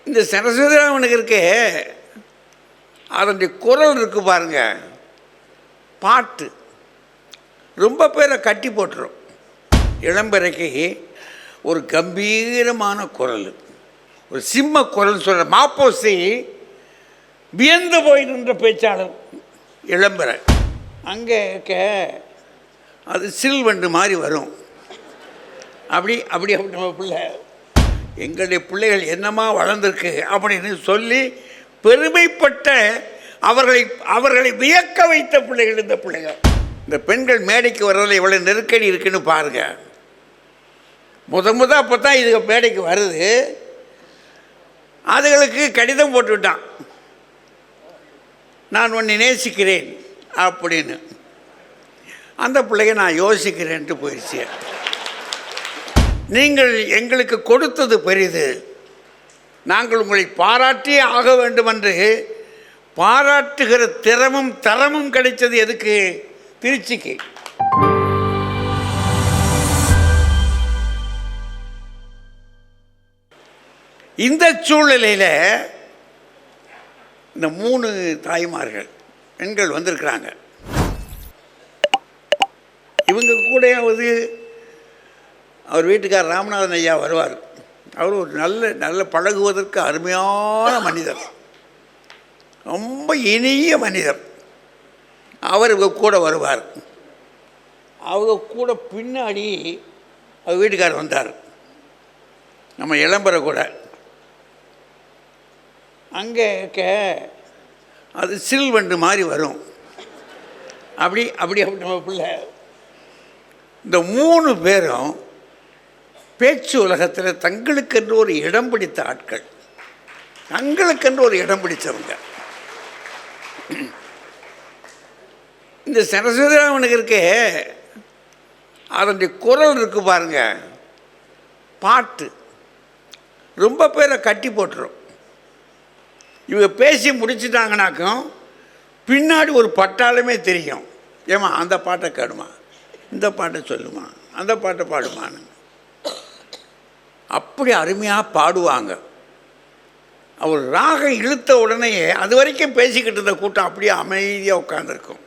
இந்த சரஸ்வதிராமனுக்கு இருக்கே அதனுடைய குரல் இருக்கு பாருங்க, பாட்டு ரொம்ப பேரை கட்டி போட்டுரும். இளம்பெறைக்கு ஒரு கம்பீரமான குரல், ஒரு சிம்ம குரல் சொல்கிற மாப்போசி வியந்து போய் நின்ற பேச்சாளர் இளம்பெறை. அங்கே அது சில்வண்டு மாதிரி வரும். அப்படி அப்படி அப்படி நம்ம பிள்ளை, எங்களுடைய பிள்ளைகள் என்னமா வளர்ந்துருக்கு அப்படின்னு சொல்லி பெருமைப்பட்ட அவர்களை வியக்க வைத்த பிள்ளைகள் இந்த பிள்ளைகள். இந்த பெண்கள் மேடைக்கு வர்றதில் எவ்வளோ நெருக்கடி இருக்குன்னு பாருங்க. முத அப்போ தான் இது மேடைக்கு வருது. அதுகளுக்கு கடிதம் போட்டுவிட்டான், நான் உன்னை நேசிக்கிறேன் அப்படின்னு. அந்த பிள்ளைங்க நான் யோசிக்கிறேன்ட்டு போயிடுச்சு. நீங்கள் எங்களுக்கு கொடுத்தது பெரிது, நாங்கள் உங்களை பாராட்டியே ஆக வேண்டும் என்று பாராட்டுகிற திறமும் தரமும் கிடைச்சது எதுக்கு? திருச்சிக்கு. இந்த சூழ்நிலையில் இந்த 3 தாய்மார்கள் பெண்கள் வந்திருக்கிறாங்க. இவங்க கூடயாவது அவர் வீட்டுக்கார் ராமநாதன் ஐயா வருவார். அவர் ஒரு நல்ல பழகுவதற்கு அருமையான மனிதர், ரொம்ப இனிய மனிதர். அவர் இவங்க கூட வருவார். அவங்க கூட பின்னாடி அவர் வீட்டுக்காரர் வந்தார், நம்ம இளம்பெறை கூட. அங்கே அது சில்வண்டு மாதிரி வரும். அப்படி அப்படி அப்படி நம்ம பிள்ளை. இந்த 3 பேரும் பேச்சு உலகத்தில் தங்களுக்கென்று ஒரு இடம் பிடித்த ஆட்கள், தங்களுக்கென்று ஒரு இடம் பிடித்தவங்க. இந்த சரஸ்வதிராமனுக்கு இருக்கே அதனுடைய குரல் இருக்கு பாருங்க, பாட்டு ரொம்ப பேரை கட்டி போட்டுரும். இவங்க பேசி முடிச்சுட்டாங்கனாக்கும் பின்னாடி ஒரு பட்டாளமே தெரியும். ஏமா அந்த பாட்டை கேடுமா, இந்த பாட்டை சொல்லுமா, அந்த பாட்டை பாடுமான்னு அப்படி அருமையாக பாடுவாங்க. அவர் ராகம் இழுத்த உடனேயே அது வரைக்கும் பேசிக்கிட்டு இருந்த கூட்டம் அப்படியே அமைதியாக உட்காந்துருக்கும்.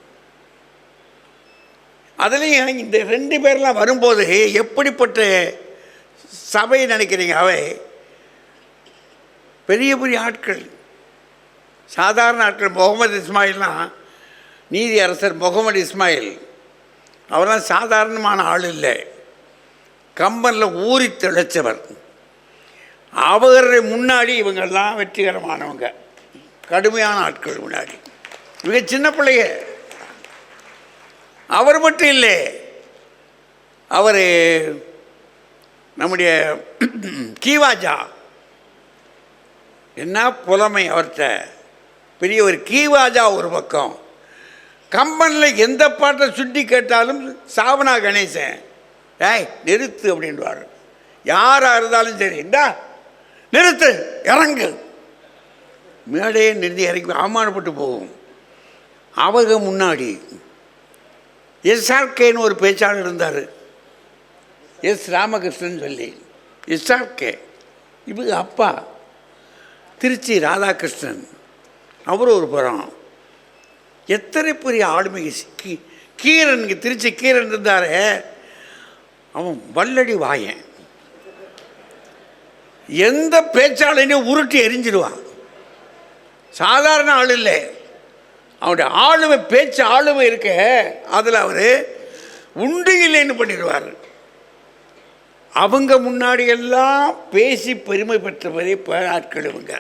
அதுலேயும் இந்த 2 பேர்லாம் வரும்போது எப்படிப்பட்ட சபை நினைக்கிறீங்க? அவை பெரிய பெரிய ஆட்கள், சாதாரண ஆட்கள். முகமது இஸ்மாயில்லாம், நீதி அரசர் முகமது இஸ்மாயில், அவரெல்லாம் சாதாரணமான ஆள் இல்லை. கம்பனில் ஊறி திளைச்சவர். அவரை முன்னாடி இவங்கெல்லாம் வெற்றிகரமானவங்க, கடுமையான ஆட்கள் முன்னாடி. இவங்க சின்ன பிள்ளைய. அவர் மட்டும் இல்லை, அவர் நம்முடைய கீவாஜா, என்ன புலமை அவர்கிட்ட, பெரிய ஒரு கீவாஜா ஒரு பக்கம். கம்பனில் எந்த பாட்டை சுட்டி கேட்டாலும் சாவனா கணேசன் ஏய் நிறுத்து அப்படின்வார். யாராக இருந்தாலும் சரி, இந்தா நிறுத்து, இறங்கு. மேடையே நிறுத்தி இறங்கி அவமானப்பட்டு போகும். அவங்க முன்னாடி எஸ்ஆர்கேன்னு ஒரு பேச்சாளர் இருந்தார், எஸ் ராமகிருஷ்ணன் சொல்லி. எஸ்ஆர்கே இவங்க அப்பா திருச்சி ராதாகிருஷ்ணன், அவர் ஒரு புறம். எத்தனை பெரிய ஆளுமை. கீரன், திருச்சி கீரன் இருந்தார், அவன் வல்லடி வாயன். எந்த பேச்சாளையும் உருட்டி எரிஞ்சிடுவான். சாதாரண ஆள் இல்லை. அவனுடைய ஆளுமை, பேச்சு ஆளுமை இருக்க, அதில் அவர் உண்டு இல்லைன்னு பண்ணிடுவார். அவங்க முன்னாடி எல்லாம் பேசி பெருமை பெற்றவரே ஆட்கள் இவங்க.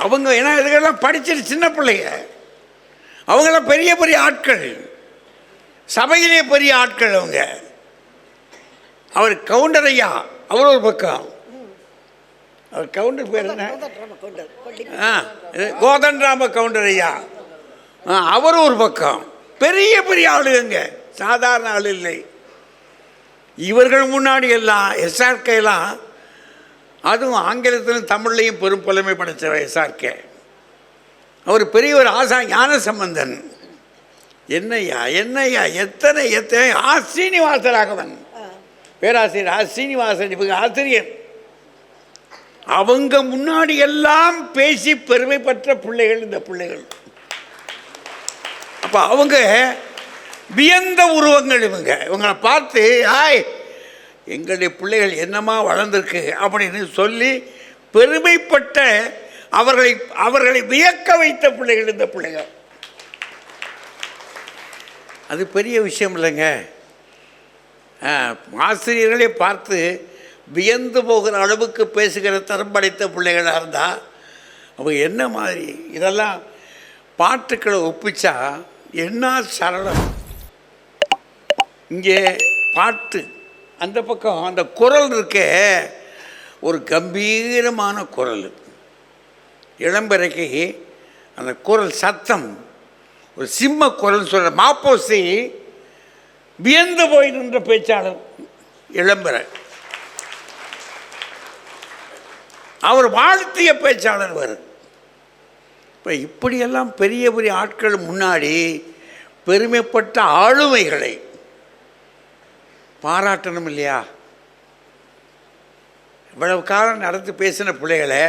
அவங்க ஏன்னா இதுக்கெல்லாம் படிச்சிட்டு சின்ன பிள்ளைங்க, அவங்களாம் பெரிய பெரிய ஆட்கள், சபையிலே பெரிய ஆட்கள் அவங்க. அவர் கவுண்டர் ஐயா, அவர் ஒரு பக்கம். அவர் கவுண்டர் பேர் என்ன? கோதண்டராம கவுண்டர் ஐயா, அவர் ஒரு பக்கம். பெரிய பெரிய ஆளுங்க, சாதாரண ஆள் இல்லை. இவர்கள் முன்னாடி எல்லாம் எஸ்ஆர்கேலாம், அதுவும் ஆங்கிலத்திலும் தமிழ்லையும் பெரும் புலமை படைத்தவர் எஸ்ஆர்கே. அவர் பெரிய ஒரு ஞான சம்பந்தன். என்னையா என்னையா எத்தனை எத்தனை சீனிவாசராகவன், பேராசிரியர் சீனிவாசன், இவங்க ஆசிரியர். அவங்க முன்னாடி எல்லாம் பேசி பெருமை பெற்ற பிள்ளைகள் இந்த பிள்ளைகள். அப்போ அவங்க வியந்த உருவங்கள். இவங்களை பார்த்து எங்களுடைய பிள்ளைகள் என்னமா வளர்ந்துருக்கு அப்படின்னு சொல்லி பெருமைப்பட்ட அவர்களை வியக்க வைத்த பிள்ளைகள் இந்த பிள்ளைகள். அது பெரிய விஷயம் இல்லைங்க. ஆசிரியர்களே பார்த்து வியந்து போகிற அளவுக்கு பேசுகிற தரம் படைத்த பிள்ளைகளாக இருந்தால் அவங்க என்ன மாதிரி இதெல்லாம் பாட்டுக்களை ஒப்பிச்சா என்ன சரளம். இங்கே பாட்டு அந்த பக்கம் அந்த குரல் இருக்க ஒரு கம்பீரமான குரல். இளம்பெறைக்கு அந்த குரல் சத்தம் ஒரு சிம்ம குரல் சொல்கிற மாப்போசி வியந்து போய் நின்ற பேச்சாளர் இளம்பெறை. அவர் வாழ்த்திய பேச்சாளர் வரும். இப்போ இப்படியெல்லாம் பெரிய பெரிய ஆட்கள் முன்னாடி பெருமைப்பட்ட ஆளுமைகளை பாராட்டணும் இல்லையா? இவ்வளவு காலம் நடந்து பேசின பிள்ளைகளை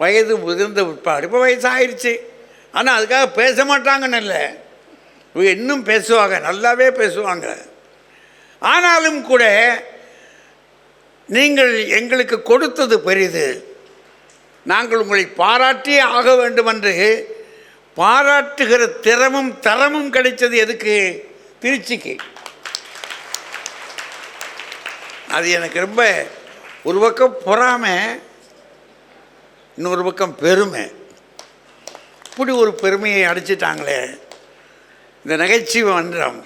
வயது முதிர்ந்த பிற்பாடு இப்போ வயசாகிடுச்சு, ஆனால் அதுக்காக பேச மாட்டாங்கன்னு இல்லை, இவங்க இன்னும் பேசுவாங்க, நல்லாவே பேசுவாங்க. ஆனாலும் கூட நீங்கள் எங்களுக்கு கொடுத்தது பெரிது, நாங்கள் உங்களை பாராட்டியே ஆக வேண்டும் என்று பாராட்டுகிற திறமும் தரமும் கிடைச்சது எதுக்கு? திருச்சிக்கு. அது எனக்கு ரொம்ப ஒரு பக்கம் பொறாமை, இன்னொரு பக்கம் பெருமை. இப்படி ஒரு பெருமையை அடிச்சிட்டாங்களே இந்த நகைச்சுவை மன்றம்.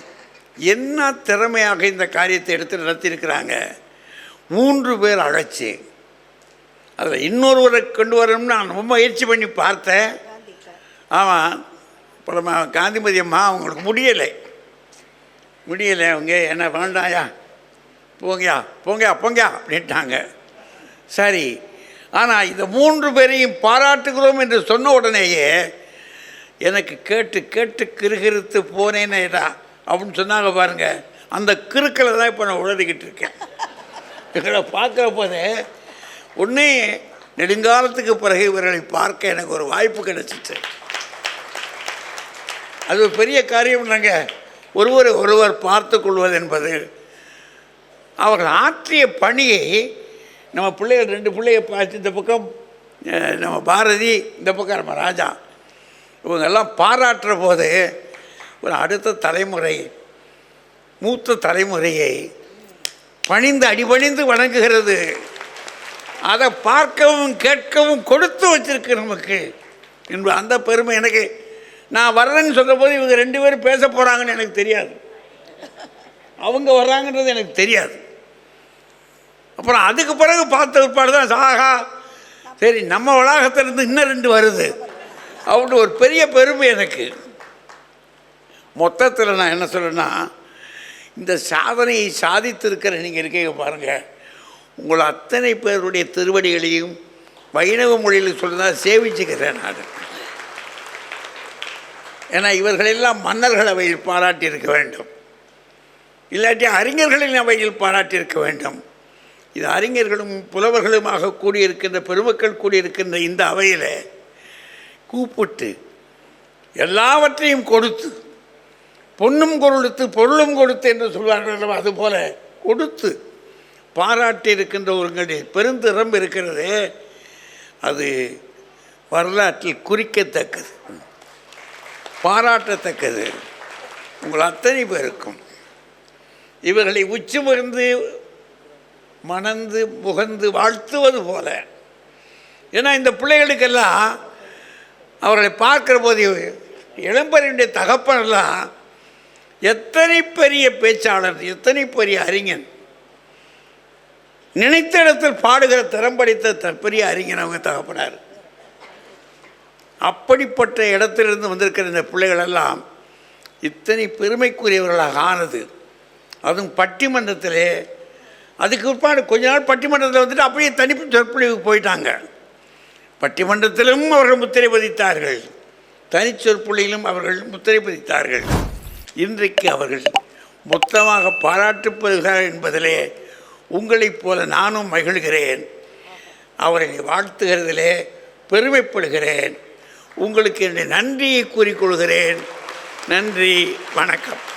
என்ன திறமையாக இந்த காரியத்தை எடுத்து நடத்தியிருக்கிறாங்க. 3 பேர் அழைச்சி அதில் இன்னொருவரை கொண்டு வரணும்னு நான் ரொம்ப முயற்சி பண்ணி பார்த்தேன். ஆமாம், இப்போ நம்ம காந்திமதி அம்மா அவங்களுக்கு முடியலை. அவங்க என்ன வேண்டாயா போங்கயா போங்கயா போங்கயா அப்படின்ட்டாங்க. சரி, ஆனால் இந்த 3 பேரையும் பாராட்டுகிறோம் என்று சொன்ன உடனேயே எனக்கு கேட்டு கேட்டு கிறுகிறுத்து போனேனேடா அப்படின்னு சொன்னாங்க பாருங்க. அந்த கிறுக்களை தான் இப்போ நான் உழறிக்கிட்டு இருக்கேன். இவர்களை பார்க்குற போதே ஒன்றே நெடுங்காலத்துக்கு பிறகு இவர்களை பார்க்க எனக்கு ஒரு வாய்ப்பு கிடைச்சிச்சு. அது ஒரு பெரிய காரியம் இல்லைங்க. ஒருவர் பார்த்து கொள்வது என்பது. அவர்கள் ஆற்றிய பணியை நம்ம பிள்ளைகள் 2 பிள்ளையை பார்த்து, இந்த பக்கம் நம்ம பாரதி, இந்த பக்கம் நம்ம ராஜா, இவங்கெல்லாம் பாராட்டுற போது ஒரு அடுத்த தலைமுறை, மூத்த தலைமுறையை பணிந்து அடிபணிந்து வணங்குகிறது. அதை பார்க்கவும் கேட்கவும் கொடுத்து வச்சிருக்கு நமக்கு என்பது அந்த பெருமை எனக்கு. நான் வர்றேன்னு சொல்கிற போது இவங்க 2 பேரும் பேச போகிறாங்கன்னு எனக்கு தெரியாது, அவங்க வர்றாங்கன்றது எனக்கு தெரியாது. அப்புறம் அதுக்கு பிறகு பார்த்த பிற்பாடு தான் சாகா சரி நம்ம வளாகத்திலிருந்து இன்னும் 2 வருது அப்படின்னு ஒரு பெரிய பெருமை எனக்கு. மொத்தத்தில் நான் என்ன சொல்கிறேன்னா, இந்த சாதனையை சாதித்திருக்கிற நீங்கள் இருக்கீங்க பாருங்கள், உங்களை அத்தனை பேருடைய திருவடிகளையும் வைணவ மொழியில் சொல்லுதான் சேவிச்சுக்கிறேன் நான். ஏன்னா இவர்களெல்லாம் மன்னர்கள் அவையில் பாராட்டியிருக்க வேண்டும், இல்லாட்டி அறிஞர்களின் அவையில் பாராட்டியிருக்க வேண்டும். இது அறிஞர்களும் புலவர்களுமாக கூடியிருக்கின்ற பெருமக்கள் கூடியிருக்கின்ற இந்த அவையில் கூப்பிட்டு எல்லாவற்றையும் கொடுத்து, பொன்னும் கொடுத்து பொருளும் கொடுத்து என்று சொல்வார்கள், அதுபோல கொடுத்து பாராட்டி இருக்கின்ற ஒருங்களுடைய பெருந்திறம் இருக்கிறது. அது வரலாற்றில் குறிக்கத்தக்கது, பாராட்டத்தக்கது. உங்கள் அத்தனை பேருக்கும் இவர்களை உச்சிமுகந்து மணந்து முகந்து வாழ்த்துவது போல. ஏன்னா இந்த பிள்ளைகளுக்கெல்லாம் அவர்களை பார்க்குற போது இளம்பெறையுடைய தகப்பனெல்லாம் எத்தனை பெரிய பேச்சாளர், எத்தனை பெரிய அறிஞன், நினைத்த இடத்தில் பாடுகிற திறம் படைத்த பெரிய அறிஞன் அவங்க தகப்பனார். அப்படிப்பட்ட இடத்திலிருந்து வந்திருக்கிற இந்த பிள்ளைகளெல்லாம் இத்தனை பெருமைக்குரியவர்களாக ஆனது. அதுவும் பட்டிமன்றத்திலே. அதுக்கு பிற்பாடு கொஞ்ச நாள் பட்டிமன்றத்தில் வந்துட்டு அப்படியே தனிப்பு சொற்பொழிவுக்கு போயிட்டாங்க. பட்டிமன்றத்திலும் அவர்கள் முத்திரை பதித்தார்கள், தனிச்சொற்பொழியிலும் அவர்கள் முத்திரை பதித்தார்கள். இன்றைக்கு அவர்கள் மொத்தமாக பாராட்டு பெறுகிறார்கள் என்பதிலே உங்களைப் போல நானும் மகிழ்கிறேன். அவரை வாழ்த்துகிறதிலே பெருமைப்படுகிறேன். உங்களுக்கு என்னுடைய நன்றியை கூறிக்கொள்கிறேன். நன்றி, வணக்கம்.